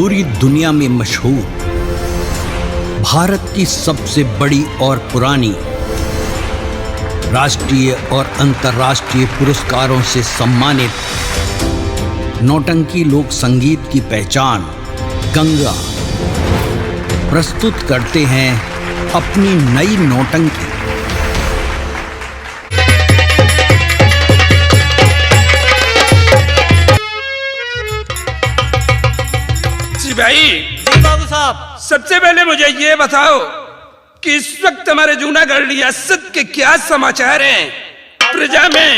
पूरी दुनिया में मशहूर, भारत की सबसे बड़ी और पुरानी, राष्ट्रीय और अंतर्राष्ट्रीय पुरस्कारों से सम्मानित नौटंकी लोक संगीत की पहचान गंगा प्रस्तुत करते हैं अपनी नई नौटंकी। जी भाई। जी बाबू साहब। सबसे पहले मुझे ये बताओ कि इस वक्त हमारे जूनागढ़ रियासत के क्या समाचार हैं? प्रजा में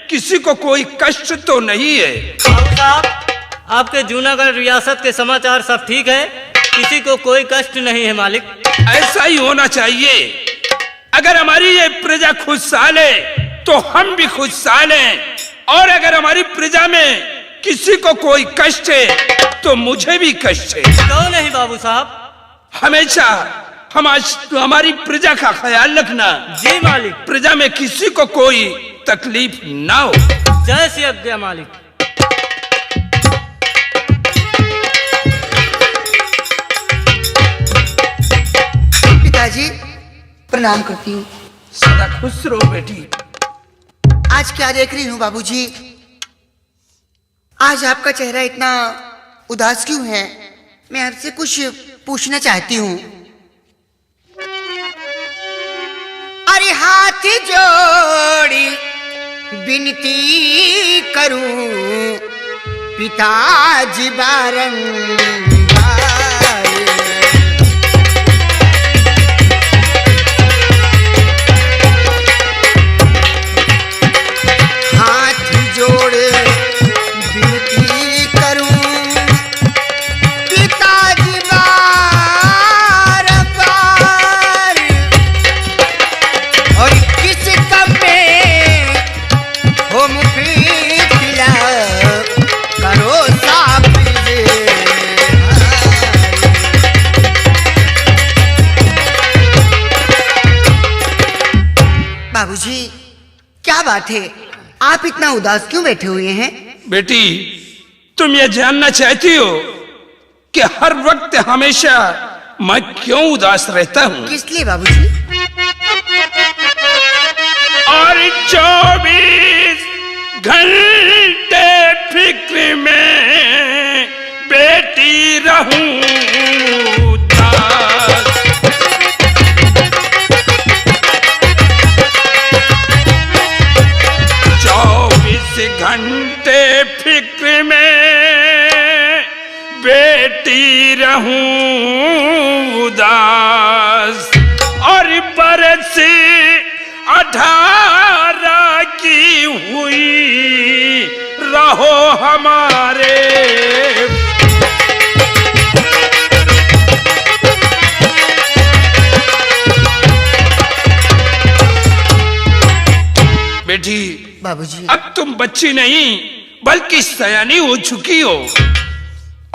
किसी को कोई कष्ट तो नहीं है? बाबू साहब, आपके जूनागढ़ रियासत के समाचार सब ठीक है, किसी को कोई कष्ट नहीं है मालिक। ऐसा ही होना चाहिए। अगर हमारी ये प्रजा खुशहाल है तो हम भी खुशहाल हैं, और अगर हमारी प्रजा में किसी को कोई कष्ट है तो मुझे भी कष्ट है। क्यों नहीं बाबू साहब? हमेशा हमारी प्रजा का ख्याल रखना। जी मालिक। प्रजा में किसी को कोई तकलीफ ना हो। जय श्री आज्ञा मालिक। पिताजी प्रणाम करती हूँ। सदा खुश रहो बेटी। आज क्या देख रही हूँ बाबूजी? आज आपका चेहरा इतना उदास क्यों है? मैं आपसे कुछ पूछना चाहती हूँ। अरे हाथ जोड़ी विनती करूं पिताजी बारंबार, हाथ जोड़े विनती करूं पिताजी बारंबार, और किस कम में हो मुफीद दिला करो साफ ये। बाबूजी क्या बात है, आप इतना उदास क्यों बैठे हुए हैं? बेटी, तुम ये जानना चाहती हो कि हर वक्त हमेशा मैं क्यों उदास रहता हूँ? किस लिए बाबूजी? और 24 घंटे फिक्र में बेटी रहूं उदास। 24 घंटे फिक्र में बेटी रहूं उदास, और बरस 18 की हुई रहो हमारे। बेटी, बाबूजी अब तुम बच्ची नहीं बल्कि सयानी हो चुकी हो,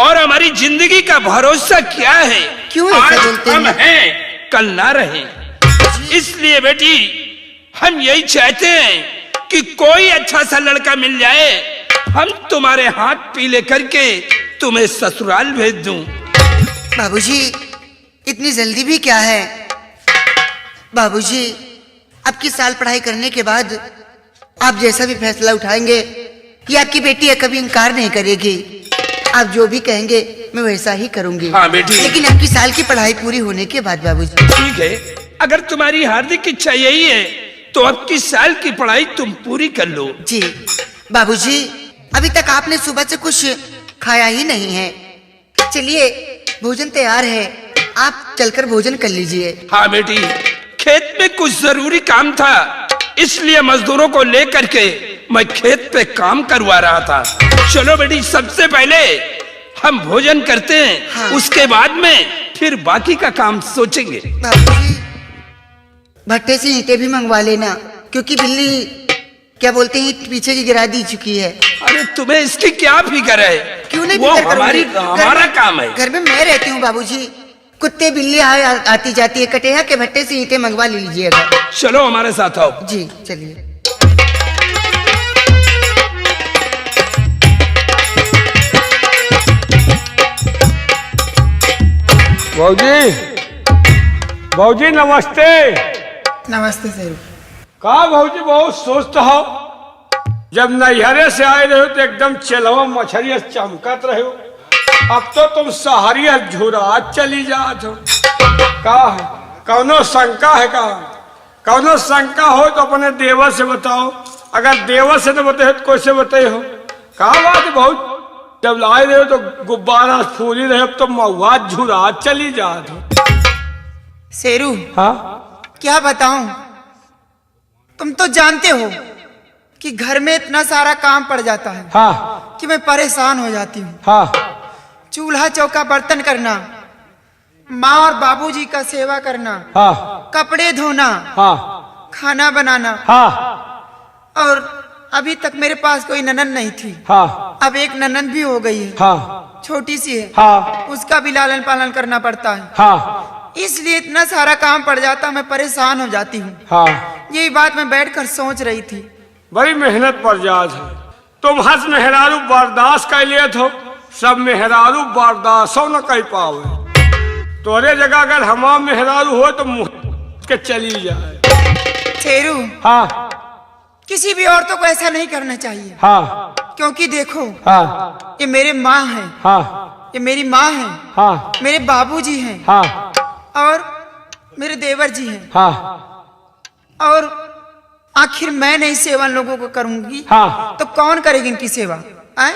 और हमारी जिंदगी का भरोसा क्या है? क्यों ऐसा आज बोलते हम हैं? हैं, कल ना रहे। इसलिए बेटी, हम यही चाहते हैं कि कोई अच्छा सा लड़का मिल जाए, हम तुम्हारे हाथ पीले करके तुम्हें ससुराल भेज दूं। बाबूजी इतनी जल्दी भी क्या है? बाबूजी अब की साल पढ़ाई करने के बाद आप जैसा भी फैसला उठाएंगे, ये आपकी बेटी कभी इनकार नहीं करेगी। आप जो भी कहेंगे मैं वैसा ही करूंगी। हाँ बेटी। लेकिन आपकी साल की पढ़ाई पूरी होने के बाद बाबूजी। ठीक है, अगर तुम्हारी हार्दिक इच्छा यही है तो अब की साल की पढ़ाई तुम पूरी कर लो। जी बाबूजी, अभी तक आपने सुबह से कुछ खाया ही नहीं है। चलिए भोजन तैयार है, आप चलकर भोजन कर लीजिए। हाँ बेटी, खेत में कुछ जरूरी काम था, इसलिए मजदूरों को लेकर के मैं खेत पे काम करवा रहा था। चलो बेटी, सबसे पहले हम भोजन करते हैं। हाँ। उसके बाद में फिर बाकी का काम सोचेंगे। बाबूजी भट्टे से ईंटें भी मंगवा लेना, क्योंकि बिल्ली क्या बोलते हैं ईंट पीछे की गिरा दी चुकी है। अरे तुम्हें इसकी क्या फिक्र है? क्यों नहीं वो फिक्र हमारी करूंगी? हमारा काम है। घर में मैं रहती हूँ बाबूजी, कुत्ते बिल्ली आती जाती है। कटेहा के भट्टे से ईंटें मंगवा लीजिएगा। चलो हमारे साथ आओ। जी चलिए। भाजी नमस्ते। नमस्ते शेरू। कहा भाजी बहुत सुस्त हो, जब नैहरे से आए रहे हो तो एकदम चलवा मछरिया चमकत रहे हो, अब तो तुम सहारिया झुरा चली जात हो। का है कौनो शंका है? का कौनो शंका हो तो अपने देवर से बताओ, अगर देवर से न बताए तो कैसे बताए हो? कहा बात है बहुत, जब आए रहे हो तो गुब्बारा फूली रहे, अब तो महुआ झुरा चली जात हो। शेरू हाँ क्या बताऊं, तुम तो जानते हो कि घर में इतना सारा काम पड़ जाता है हाँ कि मैं परेशान हो जाती हूँ। हाँ चूल्हा चौका बर्तन करना, माँ और बाबूजी का सेवा करना, हाँ कपड़े धोना, हाँ खाना बनाना, हाँ और अभी तक मेरे पास कोई ननद नहीं थी, हाँ अब एक ननद भी हो गई है, हाँ छोटी सी है, हाँ उसका भी लालन पालन करना पड़ता है, हाँ इसलिए इतना सारा काम पड़ जाता, मैं परेशान हो जाती हूँ। हाँ। यही बात मैं बैठकर सोच रही थी। बड़ी मेहनत पर जात है, तुम हंस मेहरारू बर्दाश्त कर लिए हो, सब मेहरारू बर्दाश्त न कर पावे। तोरे जगह अगर हमारा मेहरारू हो तो मुँह के चली जाए। शेरू हाँ किसी भी औरतों को ऐसा नहीं करना चाहिए, हाँ क्योंकि देखो हाँ ये मेरे माँ है, हाँ ये मेरी माँ है, हाँ मेरे बाबूजी हैं, हाँ और मेरे देवर जी हैं, हाँ और आखिर मैं नहीं सेवा इन लोगों को करूंगी हाँ तो कौन करेगी इनकी सेवा? आए?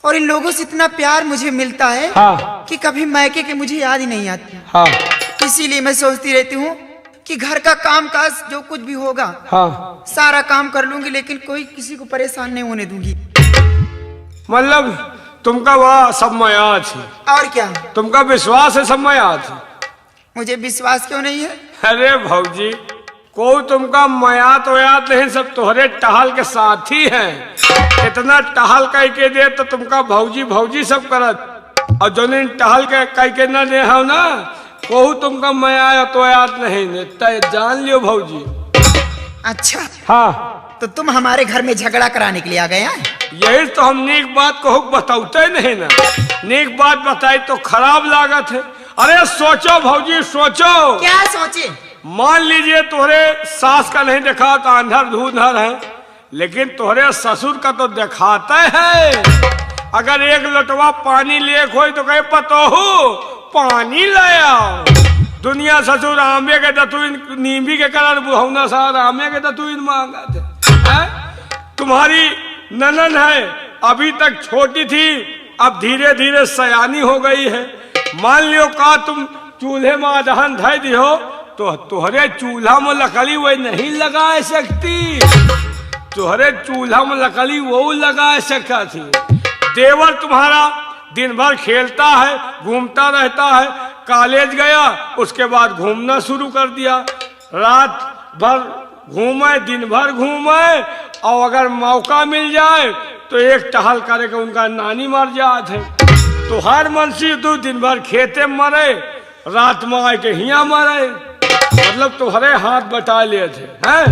और इन लोगों से इतना प्यार मुझे मिलता है हाँ। कि कभी मैके की मुझे याद ही नहीं आती। हाँ इसीलिए मैं सोचती रहती हूँ कि घर का काम काज जो कुछ भी होगा हाँ सारा काम कर लूंगी, लेकिन कोई किसी को परेशान नहीं होने दूंगी। मतलब तुमका वह सब मयाद है, और क्या, तुमका विश्वास है सब मयाद है? मुझे विश्वास क्यों नहीं है? अरे भौजी को तुमका मयात वयात नहीं, सब तोहरे टहल के साथी हैं। इतना टहल कह के दे तो तुमका भौजी भौजी सब करत, और जो नहीं टहल के कह के न दे हो ना, को तुमका मयात वयात नहीं, तय जान लियो भौजी। अच्छा हाँ तो तुम हमारे घर में झगड़ा कराने के लिए आ गए हैं? यही तो हम नेक बात को बताते नहीं ना, नेक बात बताई तो खराब लागत है। अरे सोचो भौजी सोचो, क्या सोचे? मान लीजिए तोहरे सास का नहीं देखा तो अंधर धूधर है, लेकिन तोहरे ससुर का तो दिखाता है। अगर एक लोटवा पानी ले खोई तो कहे पतोहू पानी लाया। दुनिया ससुर आमे के दतुइन नींबी के कारण बुहौना सार आमे के दतुइन मांगा थे। तुम्हारी ननन है, अभी तक छोटी थी, अब धीरे धीरे सयानी हो गई है। मान लियो का तुम चूल्हे में अदहन धै दियो तो तुहरे चूल्हा में लकड़ी वही नहीं लगा सकती, तुहरे चूल्हा में लकड़ी वो लगा सकता थी। देवर तुम्हारा दिन भर खेलता है, घूमता रहता है, कॉलेज गया उसके बाद घूमना शुरू कर दिया, रात भर घूमे दिन भर घूमे, और अगर मौका मिल जाए तो एक टहल करेगा उनका नानी मर जाते है। तो हर मनसी तू दिन भर खेते मरे, रात में आए के हिया मरे, मतलब तुम्हारे हाथ बटा लिए थे हैं,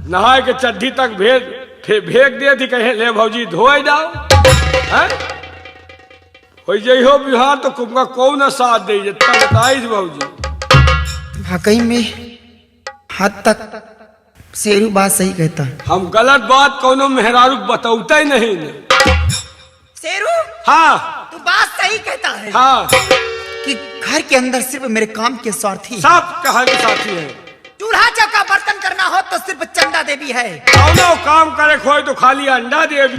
नहाए के चड्ढी तक भेज दिए थी, कहे ले भौजी धोए जाओ हैं। हो जइहो बिहार तो कुमका कौन साथ दे बताइस भौजी। वाकई में हद तक शेरू बात सही कहता है। हम गलत बात कोनो मेहरारू बताते ही नहीं ने। शेरू हाँ तू बात सही कहता है हाँ, कि घर के अंदर सिर्फ मेरे काम के स्वार्थी सब कहा के साथी है। चूल्हा चौका बर्तन करना हो तो सिर्फ चंदा देवी है, कौनो काम करे खोए तो खाली अंडा देवी,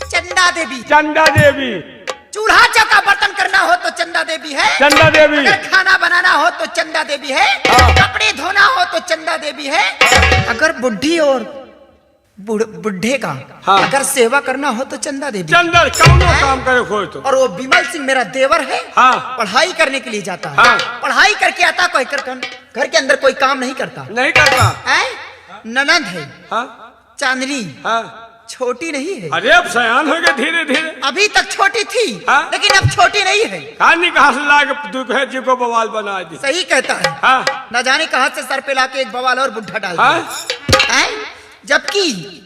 चंदा देवी, चंदा देवी। चूल्हा चौका बर्तन करना हो तो चंदा देवी है, चंदा देवी। अगर खाना बनाना हो तो चंदा देवी है, हाँ। कपड़े धोना हो तो चंदा देवी है, अगर बुढ़ी और बुढ़े का हाँ। अगर सेवा करना हो तो चंदा देवी। चंदा कौनो काम करे खोए तो। और वो विमल सिंह मेरा देवर है, हाँ। पढ़ाई करने के लिए जाता है, हाँ। पढ़ाई करके आता, कोई घर के अंदर कोई काम नहीं करता नहीं करता है। ननद है हाँ चांदनी, हाँ। छोटी नहीं है, अरे अब सयान हो गए धीरे धीरे, अभी तक छोटी थी हाँ? लेकिन अब छोटी नहीं है। कहानी कहाँ से ला के दुखे जी को बवाल बना दी। सही कहता है हाँ न जाने कहां से सर पे लाके एक बवाल और बुढ़ा डाल हाँ? दिया है? जबकि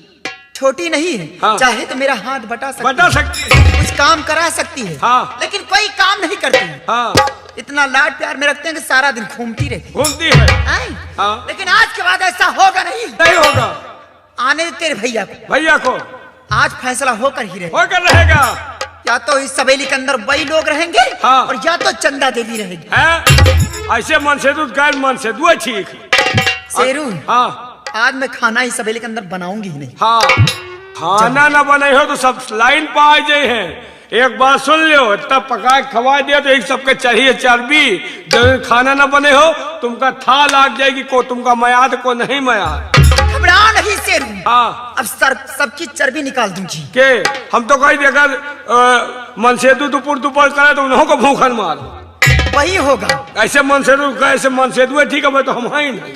छोटी नहीं है, हाँ। चाहे तो मेरा हाथ बटा बता सकती है, कुछ काम करा सकती है, हाँ। लेकिन कोई काम काम नहीं करती, हाँ इतना लाड प्यार में रखते हैं कि सारा दिन घूमती रहती घूमती है। हैं? हाँ। लेकिन आज के बाद ऐसा होगा नहीं। नहीं होगा। आने दे तेरे भैया को, भैया को आज फैसला होकर ही रहे। होकर रहेगा। या तो इस सवेली के अंदर वही लोग रहेंगे, हाँ। और या तो चंदा देवी रहेगी। है ऐसे मन से दूध गैर मन से दुआ ठीक। शेरू, हाँ आज मैं खाना इस सवेली के अंदर बनाऊंगी ही नहीं। हाँ खाना न बने हो तो सब लाइन पर आ जाए हैं। एक बात सुन लो, इतना पका के खवा दिया तो एक सबके चाहिए चर्बी। जब खाना न बने हो तुमका था लाग जाएगी, को तुमका मयाद को नहीं मयाद। घबरा नहीं शेरू, हाँ अब सबकी चर्बी निकाल दूंगी। के हम तो कहीं अगर मनसेदू दुपुर दुपुर करे तो उन्हों को भूखन मार वही होगा। ऐसे मनसेदू ऐसे मनसेदू है ठीक है, मैं तो हम ही नहीं।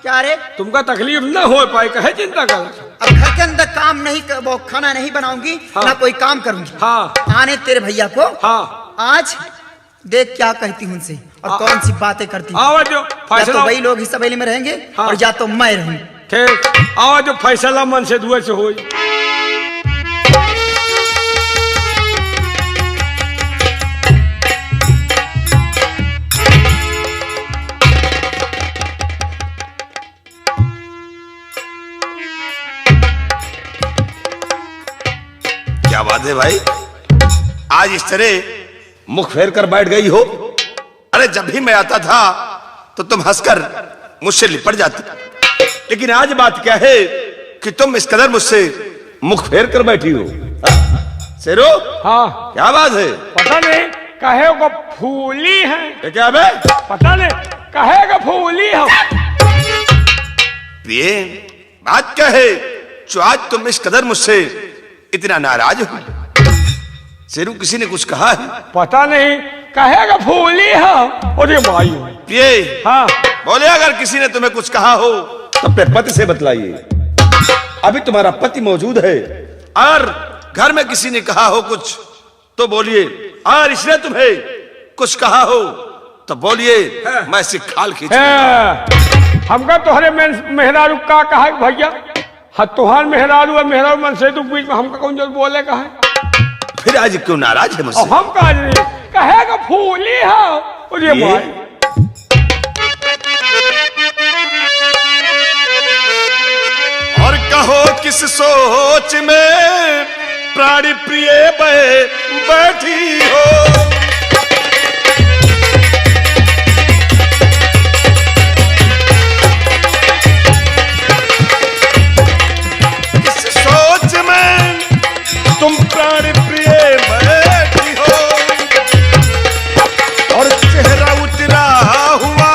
क्या रे, तुमका तकलीफ न हो पाए कहे चिंता कर। अब घर के अंदर काम नहीं वो खाना नहीं बनाऊंगी, हाँ। ना कोई काम करूंगी। हाँ आने तेरे भैया को, हाँ आज देख क्या कहती हूँ उनसे और कौन सी बातें करती हूँ। आवाज जो या तो फैसला वही लोग इस सवेली में रहेंगे, हाँ। और या तो मैं रहूंगी। ठीक, आवाज जो फैसला मन से दुआ से हो। क्या बात है भाई, आज इस तरह मुख फेर कर बैठ गई हो? अरे जब भी मैं आता था तो तुम हंसकर मुझसे लिपट जाती, लेकिन आज बात क्या है कि तुम इस कदर मुझसे मुख फेर कर बैठी हो? शेरो, हाँ क्या बात है? पता नहीं कहे को फूली है। ये क्या बे? पता नहीं कहे को फूली हो। प्रिय, बात क्या है जो आज तुम इस कदर मुझसे इतना नाराज हो? शेरू, किसी ने कुछ कहा है? पता नहीं कहे को फूली हो। अरे भाई प्रिय, हाँ बोले अगर किसी ने तुम्हें कुछ कहा हो तो अपने पति से बतलाइए। अभी तुम्हारा पति मौजूद है, और घर में किसी ने कहा हो कुछ तो बोलिए, और इसने तुम्हें कुछ कहा हो तो बोलिए, मैं इससे खाल खींच। हमका तोहरे मेहरारू का कहा है भैया? हाँ तुहार मेहरारू और मेहरारू मन से बीच में हमका कौन जो बोले कहा है? फिर आज क्यों नाराज है मुझसे? हम कहे का फूली हो। अरे भाई और कहो किस सोच में प्राणी प्रिय बैठी हो? किस सोच में तुम प्राणी प्रिय बैठी हो, और चेहरा उतरा हुआ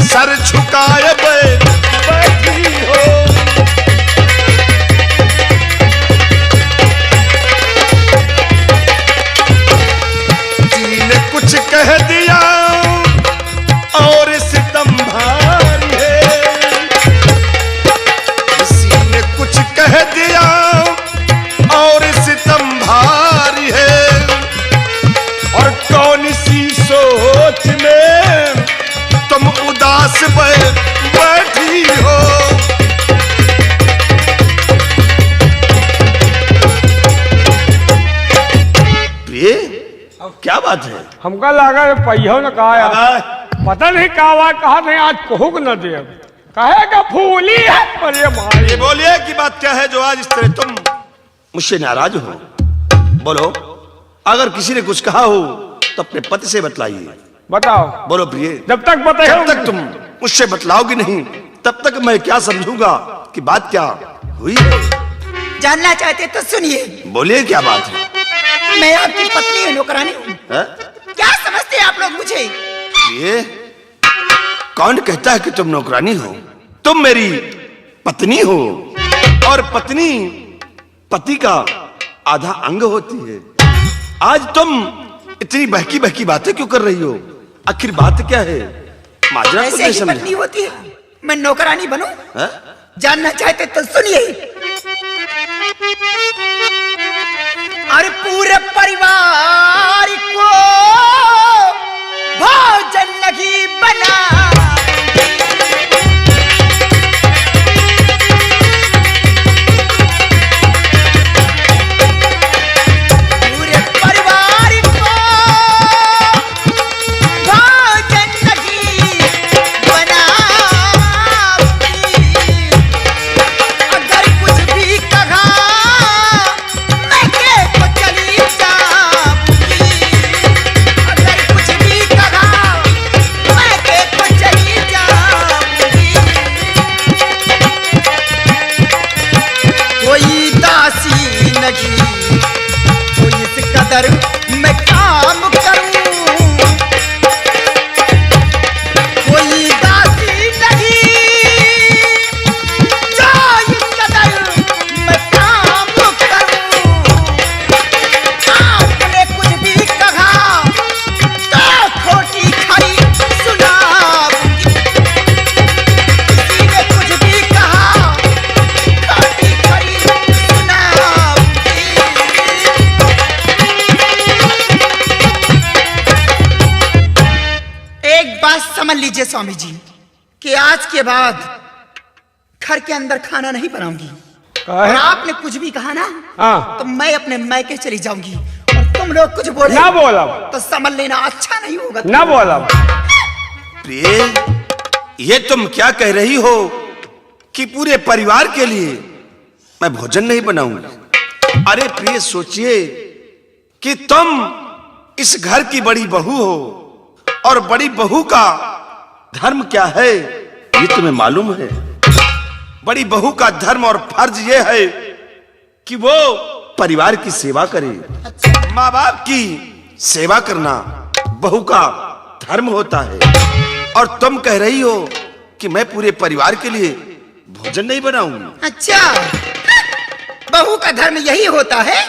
सर झुकाए बैठी हो। जी ने कुछ कह दिया और सितम भारी है, किसी ने कुछ कह दिया और सितम भारी है, और कौन सी सोच में तुम उदास बैठी हो? प्रिय, क्या बात है? हमका लगा पहियो न कहा, पता नहीं कहा नहीं आज कहूक न दे। कहे का फूली है। अरे भाई ये बोलिए कि बात क्या है जो आज इस तरह तुम मुझसे नाराज हो? बोलो, अगर किसी ने कुछ कहा हो तो अपने पति से बतलाइए। बताओ। बोलो प्रिय, जब तक बताए जब तक तुम मुझसे बतलाओगी नहीं तब तक मैं क्या समझूंगा कि बात क्या हुई है? जानना चाहते तो सुनिए। बोलिए क्या बात है? मैं आपकी पत्नी हूँ, नौकरानी हूँ। है? क्या समझते हैं आप लोग मुझे? ये कौन कहता है कि तुम नौकरानी हो? तुम मेरी पत्नी हो, और पत्नी पति का आधा अंग होती है। आज तुम इतनी बहकी बहकी बातें क्यों कर रही हो? आखिर बात क्या है? माजरा को ऐसे नहीं ही समझा। पत्नी होती है, मैं नौकरानी बनूं? है? जानना चाहते तो सुनिए। अरे पूरे परिवार को भोजन लगी बना, पूरे परिवार को मैं काम करूं, कोई दासी नहीं जो इस कदर मैं काम करूं। आपने कुछ भी कहा तो खोटी खरी सुनाऊंगी, किसी ने कुछ भी कहा खोटी खरी सुनाऊंगी। एक बात समझ लीजिए स्वामी जी कि आज के बाद घर के अंदर खाना नहीं बनाऊंगी, और आपने कुछ भी कहा ना हाँ। तो मैं अपने मैके चली जाऊंगी, और तुम लोग कुछ बोले ना बोला तो समझ लेना अच्छा नहीं होगा। ना बोला। प्रिय, ये तुम क्या कह रही हो कि पूरे परिवार के लिए मैं भोजन नहीं बनाऊंगी? अरे प्रिय, सोचिए कि तुम इस घर की बड़ी बहू हो, और बड़ी बहू का धर्म क्या है ये तुम्हें मालूम है? बड़ी बहू का धर्म और फर्ज ये है कि वो परिवार की सेवा करे। माँ बाप की सेवा करना बहू का धर्म होता है, और तुम कह रही हो कि मैं पूरे परिवार के लिए भोजन नहीं बनाऊंगी। अच्छा, बहू का धर्म यही होता है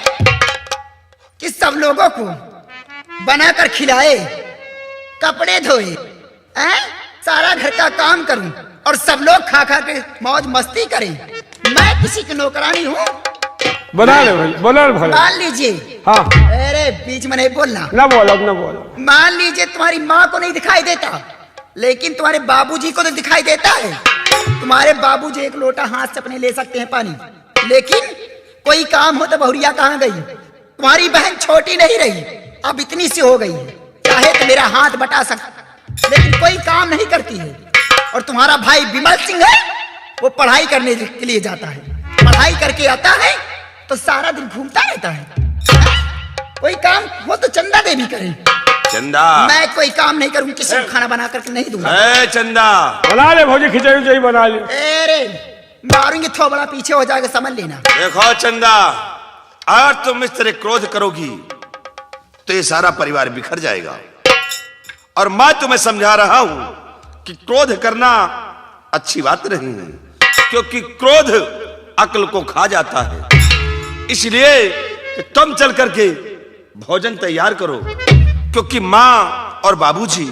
कि सब लोगों को बनाकर खिलाए, कपड़े धोए, सारा घर का काम करूं, और सब लोग खा खा के मौज मस्ती करें। मैं किसी की नौकरानी हूँ? बना ले भाई, बोला भले। मान लीजिए, हाँ। अरे बीच में नहीं बोलना। ना बोला, ना बोला। मान लीजिए तुम्हारी माँ को नहीं दिखाई देता, लेकिन तुम्हारे बाबूजी को तो दिखाई देता है। तुम्हारे बाबूजी एक लोटा हाथ से अपने ले सकते हैं पानी, लेकिन कोई काम हो तो बहुरिया कहाँ गई? तुम्हारी बहन छोटी नहीं रही, अब इतनी सी हो गई है, चाहे तो मेरा हाथ बटा सकता, लेकिन कोई काम नहीं करती है। और तुम्हारा भाई विमल सिंह है, वो पढ़ाई करने के लिए जाता है, पढ़ाई करके आता है तो सारा दिन घूमता रहता है। कोई काम हो तो चंदा देवी करे। चंदा, मैं कोई काम नहीं करूं, किसी को खाना बना करके नहीं दूंगा। ए चंदा, बना ले भौजी, खिचड़ी उचड़ी बना ले। अरे मारूंगी, थोड़ा पीछे हो जाएगा, समझ लेना। देखो चंदा, अगर तुम इस तरह क्रोध करोगी तो ये सारा परिवार बिखर जाएगा, और मैं तुम्हें समझा रहा हूं कि क्रोध करना अच्छी बात नहीं है, क्योंकि क्रोध अक्ल को खा जाता है। इसलिए कि तुम चल करके भोजन तैयार करो, क्योंकि माँ और बाबूजी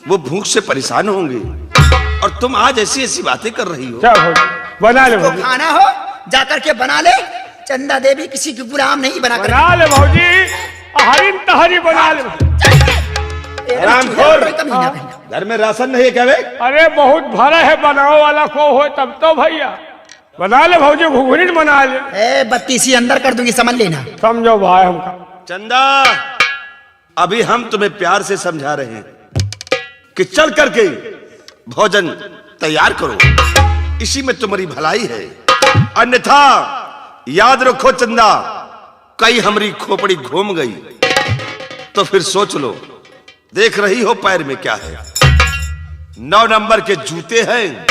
वो भूख से परेशान होंगे, और तुम आज ऐसी ऐसी बातें कर रही हो। क्या भौजी, बना ले को भौजी, खाना हो जाकर के बना ले। चंदा देवी किसी की गुलाम नहीं बना कर। बना ले भौजी, हरी तहरी बना ले। हरामखोर, घर में राशन नहीं है क्या बे? अरे बहुत भरा है, बनाओ वाला को हो तब तो भैया। बना ले भौजी, घुघनी बना ले। ए बत्तीसी अंदर कर दूंगी, समझ लेना। समझो भाई हमका। चंदा, अभी हम तुम्हें प्यार से समझा रहे हैं कि चल करके भोजन तैयार करो, इसी में तुम्हारी भलाई है। अन्यथा याद रखो चंदा, कहीं हमारी खोपड़ी घूम गई तो फिर सोच लो। देख रही हो पैर में क्या है? 9 नंबर के जूते हैं,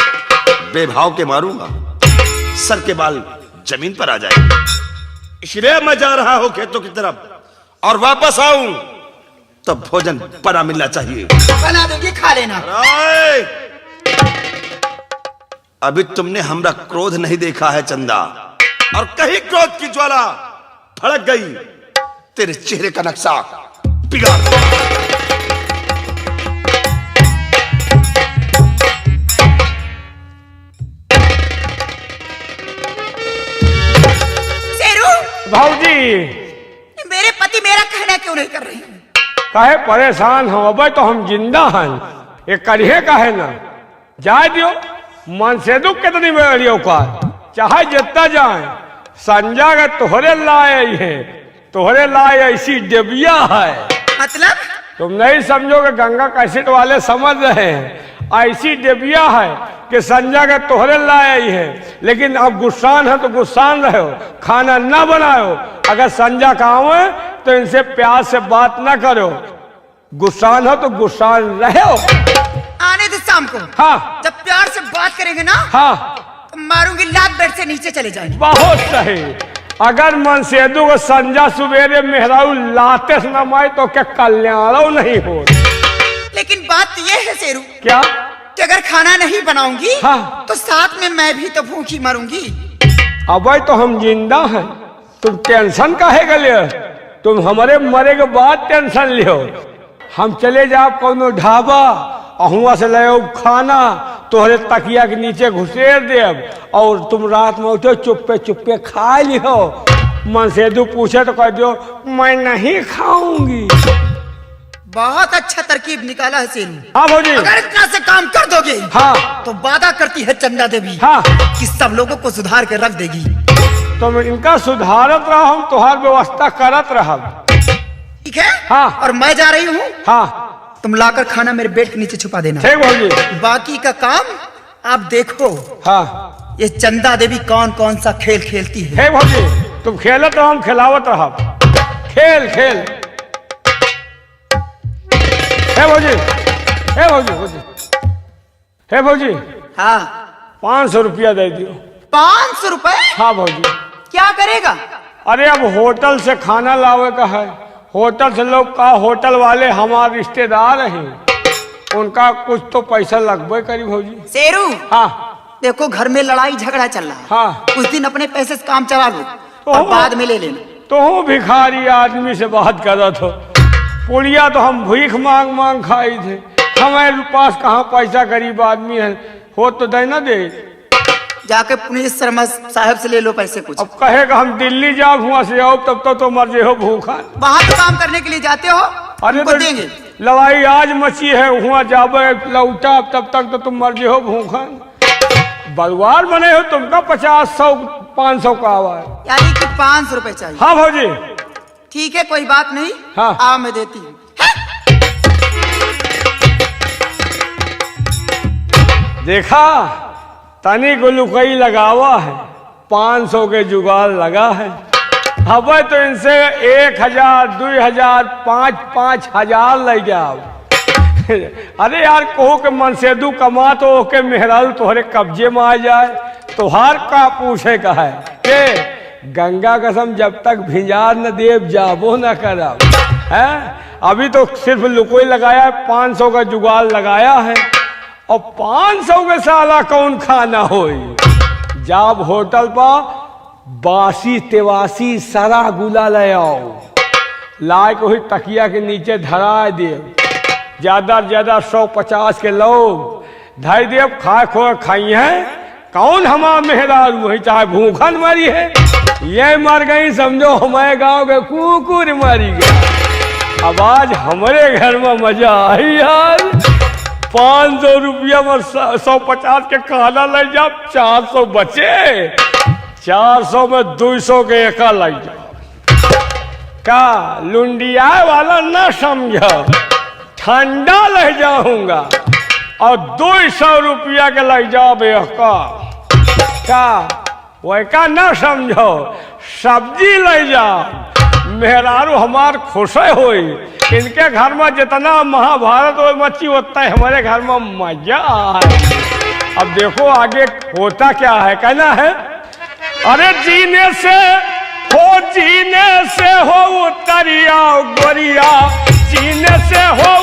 बेभाव के मारूंगा, सर के बाल जमीन पर आ जाएंगे। इसलिए मैं जा रहा हूं खेतों की तरफ, और वापस आऊं तब भोजन बना मिलना चाहिए। बना दूंगी, खा लेना। राय, अभी तुमने हमरा क्रोध नहीं देखा है चंदा, और कहीं क्रोध की ज्वाला भड़क गई, तेरे चेहरे का नक्शा बिगाड़ दूंगा। भौजी, मेरे पति मेरा कहना क्यों नहीं कर रही? काहे परेशान हो? अब तो हम जिंदा हैं, ये करिए का है ना, जाए दियो। मन से दुख कितनी बेड़ियों का, चाहे जितना जाए, संजा के तोहरे लाए है, तोहरे लाए ऐसी डेबिया है। मतलब तुम नहीं समझोगे, गंगा कैसेट वाले समझ रहे हैं। ऐसी डेबिया है कि संजा के तोहरे लाए ही है, लेकिन अब गुस्सान है तो गुस्सान रहो, खाना ना बनाओ। अगर संजा खाओ तो इनसे प्यार से बात ना करो, गुस्सान हो तो गुस्सान रहो। आने दे शाम को। हाँ जब प्यार से बात करेंगे ना, हाँ, तो मारूंगी लात, बेड से नीचे चले जाएंगे। बहुत सही। अगर मनसेदू को संजा सवेरे मेहराऊ लाते न माए तो क्या कल्याणो नहीं हो। लेकिन बात ये है शेरू, क्या कि अगर खाना नहीं बनाऊंगी हाँ। तो साथ में मैं भी तो भूखी मरूंगी। अब तो हम जिंदा हैं, तुम टेंशन काहे के लिए? तुम हमारे मरे के बाद टेंशन लियो। हम चले जाओ कोनो ढाबा, अहुआ से ले खाना तोहरे तकिया के नीचे घुसेर देव और तुम रात में उठो चुप्पे चुप्पे खा लियो। मनसेदू पूछे तो कह दो मैं नहीं खाऊंगी। बहुत अच्छा तरकीब निकाला है शेरू। हाँ भौजी। अगर इतना से काम कर दोगे हाँ तो वादा करती है चंदा देवी हाँ कि सब लोगों को सुधार के रख देगी। तुम इनका सुधारत रहो, हम तुम्हार व्यवस्था करत रह। ठीक है हाँ। और मैं जा रही हूँ, हाँ तुम लाकर खाना मेरे बेड के नीचे छुपा देना। ठीक भौजी। बाकी का काम आप देखो। हाँ ये चंदा देवी कौन कौन सा खेल खेलती है। हे भौजी, तुम खेलत रहो हम खिलावत रह। खेल खेल। हे भौजी, हे भौजी, भौजी, हे भौजी, हाँ 500 रुपया दे दियो। 500 रुपए? हाँ भौजी। क्या करेगा? अरे अब होटल से खाना लावे का है, होटल से लोग का होटल वाले हमारे रिश्तेदार हैं, उनका कुछ तो पैसा लगभग करी भौजी। शेरू हाँ देखो घर में लड़ाई झगड़ा चल रहा है। हाँ। उस दिन अपने पैसे से काम चला लो तो और बाद में ले लेना। तो हूँ भिखारी आदमी से बात करत हो। पुड़िया तो हम भीख मांग मांग खाई थे, हमारे पास कहाँ पैसा गरीब आदमी है, हो तो दे ना दे। जाके पुलिस शर्मा साहब से ले लो पैसे कुछ। अब कहेगा हम दिल्ली जाओ वहां से आओ तब तो मर जे हो भूखा। वहाँ तो काम करने के लिए जाते हो, अरे तुमको तो देंगे। लड़ाई आज मची है, वहां जाबे लौटा तब तक तो तुम मर जे हो भूखा। बलवार बने हो तुमका 50 100 500 का आवाज। यानी कि 500 रुपए चाहिए। हाँ भौजी। ठीक है कोई बात नहीं। हाँ। आओ मैं देती हूँ। देखा तनी को लुकई लगावा है, 500 के जुगाड़ लगा है। अब तो इनसे 1000 2000 5,000 ले जाओ। अरे यार कहो के मनसेदू कमा तो ओके मेहरारू तोहरे कब्जे में आ जाए, तोहार का पूछे का है के गंगा कसम जब तक भिंजार न देव जाबो न करब है। अभी तो सिर्फ लुकोई लगाया, 500 का जुगाड़ लगाया है और 500 के साला कौन खाना होई। जाब होटल पर बासी तेवासी सारा गुला ले आओ, लाए को ही तकिया के नीचे धरा दे, ज्यादा ज्यादा 150 के लोग धर दे, खा खो खाई है। कौन हमारा मेहरारू है, चाहे भूखन मरी है, ये मर गई समझो हमारे गांव के कुकुर मरी गए। अब आज हमारे घर में मजा आई यार। 500 रुपया में 150 के खाना ले जाओ, 400 बचे, 400 में 200 के एका ले जाओ। का लुंडिया वाला न समझो, ठंडा ले जाऊंगा और 200 रुपया के ले जाओ बेका। का वैका न समझो, सब्जी ले जाओ, मेहरारू हमार खुश होई। इनके घर में जितना महाभारत और मच्छी होता है, हमारे घर में मजा आए। अब देखो आगे होता क्या है, कहना है अरे जीने से हो उतरिया गोरिया, जीने से हो